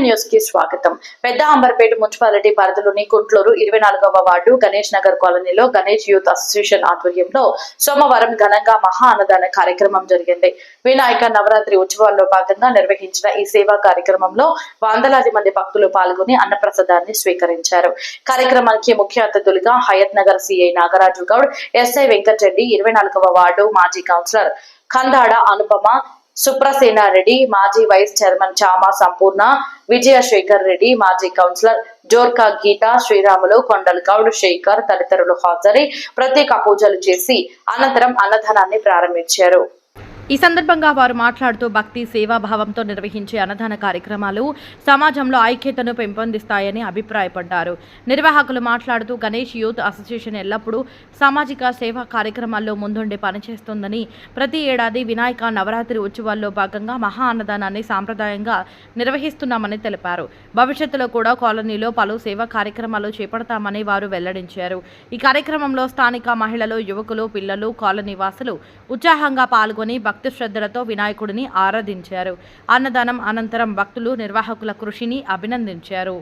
News కి స్వాగతం. పెద్ద అంబర్పేట మున్సిపాలిటీ పరిధిలోని కుంట్లూరు 24వ వార్డు గణేష్ నగర్ కాలనీలో గణేష్ యూత్ అసోసియేషన్ ఆధ్వర్యంలో సోమవారం ఘనంగా మహా అన్నదాన కార్యక్రమం జరిగింది. వినాయక నవరాత్రి ఉత్సవాల్లో భాగంగా నిర్వహించిన ఈ సేవా కార్యక్రమంలో వందలాది మంది భక్తులు పాల్గొని అన్నప్రసాదాన్ని స్వీకరించారు. కార్యక్రమానికి ముఖ్య అతిథులుగా హయత్ నగర్ సిఐ నాగరాజు గౌడ్, ఎస్ఐ వెంకటరెడ్డి, 24వ వార్డు మాజీ కౌన్సిలర్ కందాడ అనుపమ, సుప్రసేనారెడ్డి, మాజీ వైస్ చైర్మన్ చామా సంపూర్ణ, విజయశేఖర్ రెడ్డి, మాజీ కౌన్సిలర్ జోర్కా గీత, శ్రీరాములు, కొండల్ గౌడ్, శేఖర్ తదితరులు హాజరై ప్రత్యేక పూజలు చేసి అనంతరం అన్నదానాన్ని ప్రారంభించారు. ఈ సందర్భంగా వారు మాట్లాడుతూ భక్తి సేవాభావంతో నిర్వహించే అన్నదాన కార్యక్రమాలు సమాజంలో ఐక్యతను పెంపొందిస్తాయని అభిప్రాయపడ్డారు. నిర్వాహకులు మాట్లాడుతూ గణేష్ యూత్ అసోసియేషన్ ఎల్లప్పుడూ సామాజిక సేవా కార్యక్రమాల్లో ముందుండి పనిచేస్తుందని, ప్రతి ఏడాది వినాయక నవరాత్రి ఉత్సవాల్లో భాగంగా మహా అన్నదానాన్ని సాంప్రదాయంగా నిర్వహిస్తున్నామని తెలిపారు. భవిష్యత్తులో కూడా కాలనీలో పలు సేవా కార్యక్రమాలు చేపడతామని వారు వెల్లడించారు. ఈ కార్యక్రమంలో స్థానిక మహిళలు, యువకులు, పిల్లలు, కాలనీ వాసులు ఉత్సాహంగా పాల్గొని భక్తి శ్రద్ధలతో వినాయకుడిని ఆరాధించారు. అన్నదానం అనంతరం భక్తులు నిర్వాహకుల కృషిని అభినందించారు.